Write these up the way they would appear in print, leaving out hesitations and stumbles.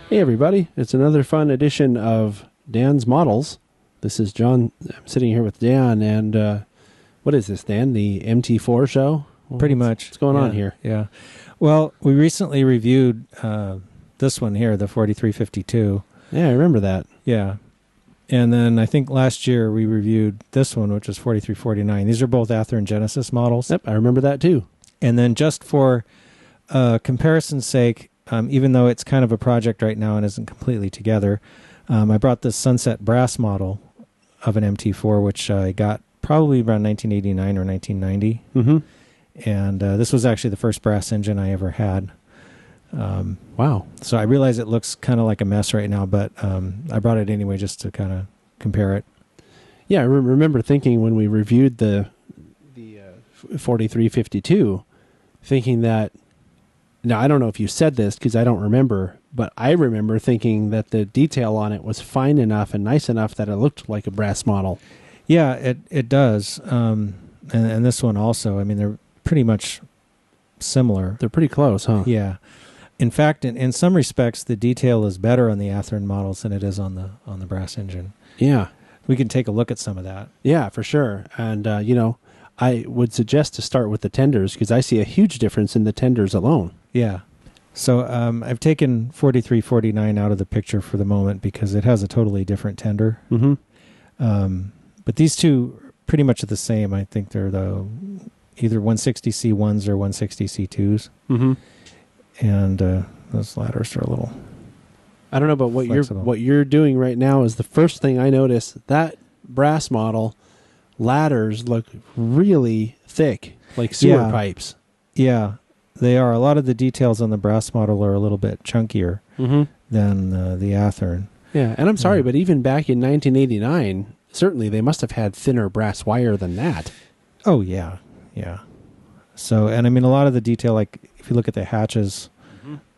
Hey everybody, it's another fun edition of Dan's Models. This is John. I'm sitting here with Dan, and what is this, Dan? The Mt-4 show? Pretty much. What's going on here? Yeah. Well, we recently reviewed this one here, the 4352. Yeah, I remember that. Yeah. And then I think last year we reviewed this one, which is 4349. These are both Athearn Genesis models. Yep, I remember that too. And then just for comparison's sake, even though it's kind of a project right now and isn't completely together, I brought this Sunset Brass model of an Mt-4, which I got probably around 1989 or 1990. Mm-hmm. And this was actually the first brass engine I ever had. Wow. So I realize it looks kind of like a mess right now, but I brought it anyway just to kind of compare it. Yeah, I remember thinking when we reviewed the 4352, thinking that, now I don't know if you said this because I don't remember, but I remember thinking that the detail on it was fine enough and nice enough that it looked like a brass model. Yeah, it does. And this one also, I mean, they're pretty much similar. They're pretty close, huh? Yeah. In fact, in some respects, the detail is better on the Athearn models than it is on the brass engine. Yeah. We can take a look at some of that. Yeah, for sure. And, I would suggest to start with the tenders because I see a huge difference in the tenders alone. Yeah. So I've taken 4349 out of the picture for the moment because it has a totally different tender. Mm-hmm. But these two are pretty much the same. I think they're either 160C1s or 160C2s. Mm-hmm. And those ladders are a little I don't know, but what you're doing right now is the first thing I notice. That brass model ladders look really thick, like sewer pipes. Yeah, they are. A lot of the details on the brass model are a little bit chunkier than the Athearn. Yeah, and I'm sorry, but even back in 1989, certainly they must have had thinner brass wire than that. Oh, yeah, yeah. So, and I mean, a lot of the detail, like if you look at the hatches,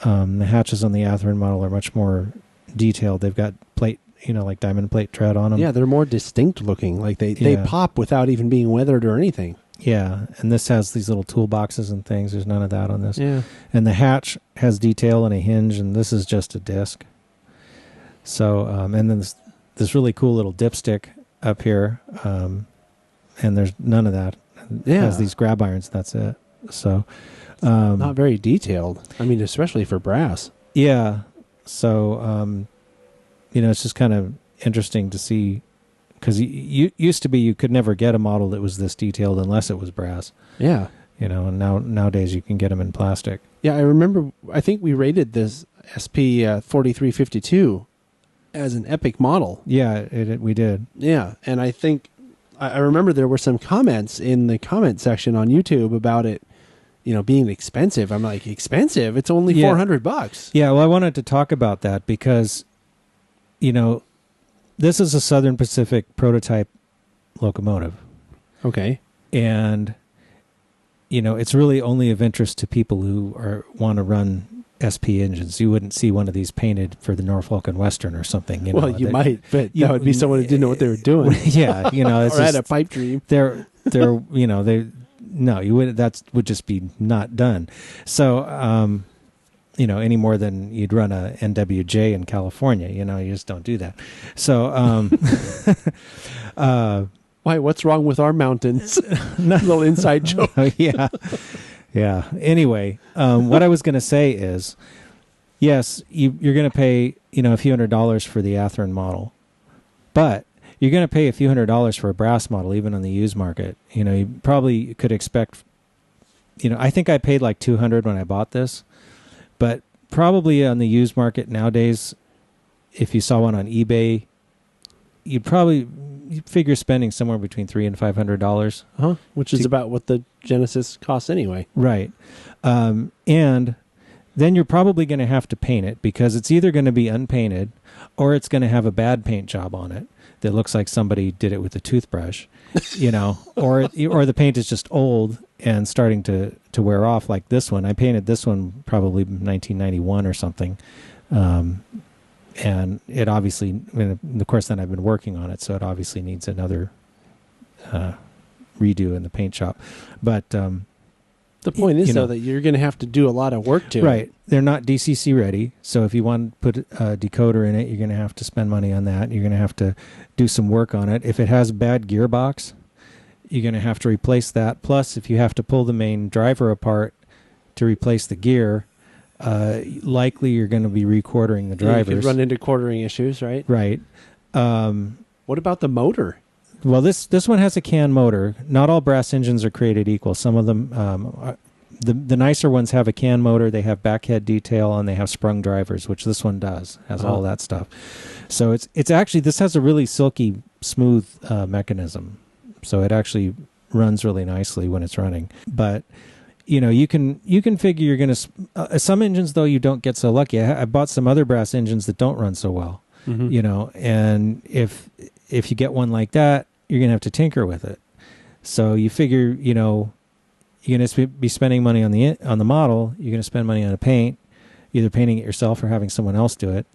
the hatches on the Athearn model are much more detailed. They've got plate, like diamond plate tread on them. Yeah, they're more distinct looking. Like they pop without even being weathered or anything. Yeah, and this has these little toolboxes and things. There's none of that on this. Yeah. And the hatch has detail and a hinge, and this is just a disc. So, and then this really cool little dipstick up here, and there's none of that. It has these grab irons, that's it. So, not very detailed. I mean, especially for brass. Yeah. So, it's just kind of interesting to see, because you used to be you could never get a model that was this detailed unless it was brass. Yeah. And nowadays you can get them in plastic. Yeah, I remember, I think we rated this SP 4352 as an epic model. Yeah, we did. Yeah, and I think, I remember there were some comments in the comment section on YouTube about it, being expensive. I'm like, expensive? It's only $400. Yeah, well, I wanted to talk about that because, this is a Southern Pacific prototype locomotive. Okay. And, it's really only of interest to people who want to run SP engines. You wouldn't see one of these painted for the Norfolk and Western or something. You might, but that would be someone who didn't know what they were doing. Yeah, it's or had a pipe dream. You would. That would just be not done. So, any more than you'd run a NWJ in California. You just don't do that. So, why? What's wrong with our mountains? Little inside joke. Yeah. Yeah. Anyway, what I was going to say is, yes, you're going to pay, a few $100s for the Athearn model, but you're going to pay a few $100s for a brass model, even on the used market. You probably could expect, I think I paid like $200 when I bought this, but probably on the used market nowadays, if you saw one on eBay, you'd figure spending somewhere between $300 and $500. Which is about what the Genesis costs anyway. Right. And then you're probably going to have to paint it because it's either going to be unpainted or it's going to have a bad paint job on it that looks like somebody did it with a toothbrush, or the paint is just old and starting to wear off like this one. I painted this one probably 1991 or something. And it obviously, of course, then I've been working on it, so it obviously needs another redo in the paint shop. But The point is, though, that you're going to have to do a lot of work to it. Right. They're not DCC ready. So if you want to put a decoder in it, you're going to have to spend money on that. You're going to have to do some work on it. If it has a bad gearbox, you're going to have to replace that. Plus, if you have to pull the main driver apart to replace the gear, likely you're going to be re-quartering the drivers. You could run into quartering issues, right? Right. What about the motor? Well, this one has a CAN motor. Not all brass engines are created equal. Some of them, the nicer ones have a CAN motor. They have backhead detail and they have sprung drivers, which this one does. Has all that stuff. So it's actually, this has a really silky smooth mechanism. So it actually runs really nicely when it's running. But you can figure you're going to. Some engines though you don't get so lucky. I bought some other brass engines that don't run so well. Mm-hmm. And if you get one like that, you're going to have to tinker with it. So you figure, you're going to be spending money on the model. You're going to spend money on a paint, either painting it yourself or having someone else do it.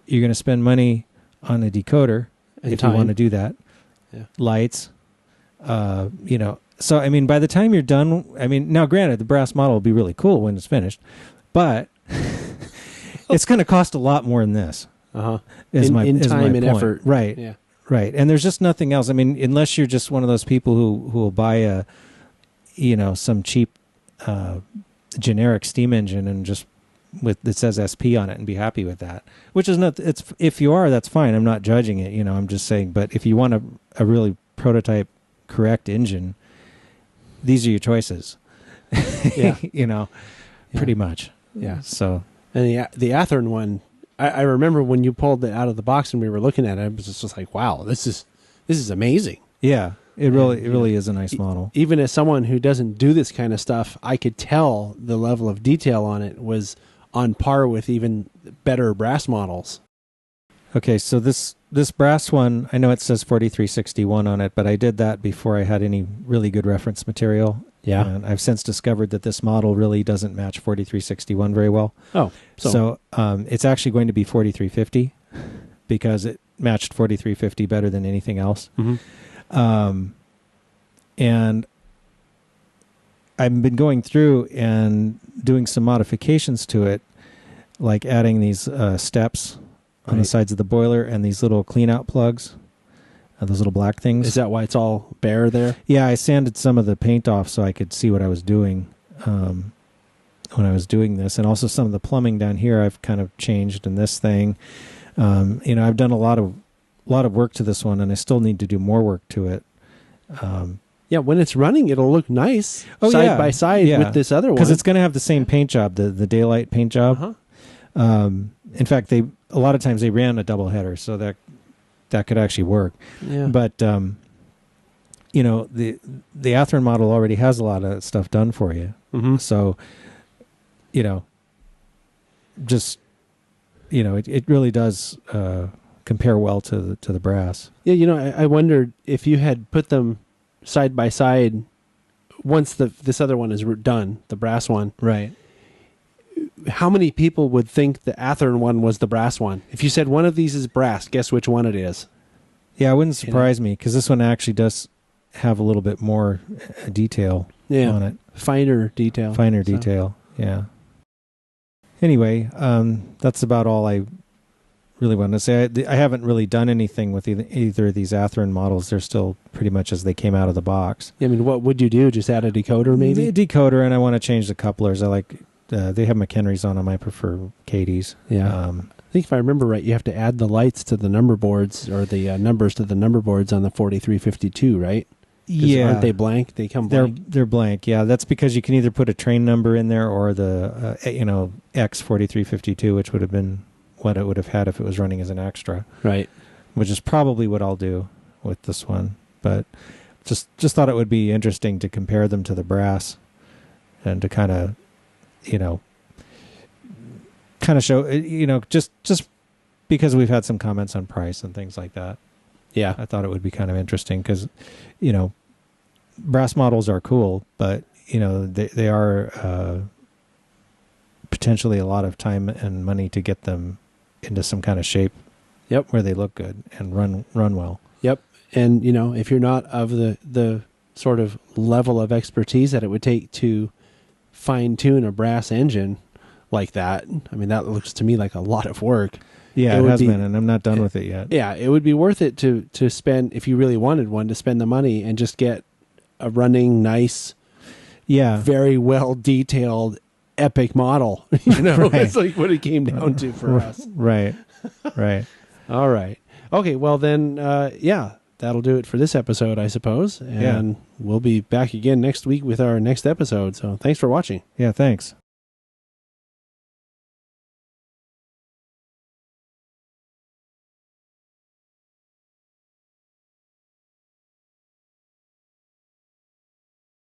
You're going to spend money on a decoder if you want to do that. Yeah. Lights, So, I mean, by the time you're done, now granted, the brass model will be really cool when it's finished, but it's going to cost a lot more than this. In time and effort. Right. Yeah. Right. And there's just nothing else. I mean, unless you're just one of those people who will buy some cheap generic steam engine and just that says SP on it and be happy with that, which is not, if you are, that's fine. I'm not judging it. I'm just saying, but if you want a really prototype correct engine, these are your choices. Yeah. Pretty much. Yeah. So, and the Athearn one, I remember when you pulled it out of the box and we were looking at it, I was just like, wow, this is amazing. Yeah, it really is a nice model. Even as someone who doesn't do this kind of stuff, I could tell the level of detail on it was on par with even better brass models. Okay, so this brass one, I know it says 4361 on it, but I did that before I had any really good reference material. Yeah. And I've since discovered that this model really doesn't match 4361 very well. Oh. So it's actually going to be 4350 because it matched 4350 better than anything else. Mm-hmm. And I've been going through and doing some modifications to it, like adding these steps on the sides of the boiler and these little clean-out plugs. Those little black things. Is that why it's all bare there? Yeah, I sanded some of the paint off so I could see what I was doing when I was doing this. And also some of the plumbing down here I've kind of changed in this thing. I've done a lot of work to this one, and I still need to do more work to it. Yeah, when it's running, it'll look nice side by side with this other one. Because it's going to have the same paint job, the daylight paint job. In fact, a lot of times they ran a double header, so that could actually work. Yeah. But, the Athearn model already has a lot of stuff done for you. Mm-hmm. So, it really does compare well to the brass. Yeah, I wondered if you had put them side by side once this other one is done, the brass one. Right. How many people would think the Athearn one was the brass one? If you said one of these is brass, guess which one it is? Yeah, it wouldn't surprise me because this one actually does have a little bit more detail on it. Finer detail. Detail, yeah. Anyway, that's about all I really want to say. I haven't really done anything with either of these Athearn models. They're still pretty much as they came out of the box. I mean, what would you do? Just add a decoder maybe? A decoder, and I want to change the couplers. I like... they have McHenrys on them. I prefer Katie's. Yeah. I think if I remember right, you have to add the lights to the number boards or the numbers to the number boards on the 4352, right? Yeah. Aren't they blank? They come blank? They're blank, yeah. That's because you can either put a train number in there or the, X4352, which would have been what it would have had if it was running as an extra. Right. Which is probably what I'll do with this one. But just thought it would be interesting to compare them to the brass and to kind of show, just because we've had some comments on price and things like that. Yeah. I thought it would be kind of interesting because, brass models are cool, but, they are potentially a lot of time and money to get them into some kind of shape. Yep. Where they look good and run well. Yep. And, if you're not of the sort of level of expertise that it would take to fine tune a brass engine like that. I mean, that looks to me like a lot of work. Yeah, it has been, and I'm not done with it yet. Yeah, it would be worth it to spend, if you really wanted one, to spend the money and just get a running, nice, very well detailed, epic model. You know, Right. That's like what it came down to for us. Right. All right. Okay. Well, then, that'll do it for this episode, I suppose. And we'll be back again next week with our next episode. So thanks for watching. Yeah, thanks.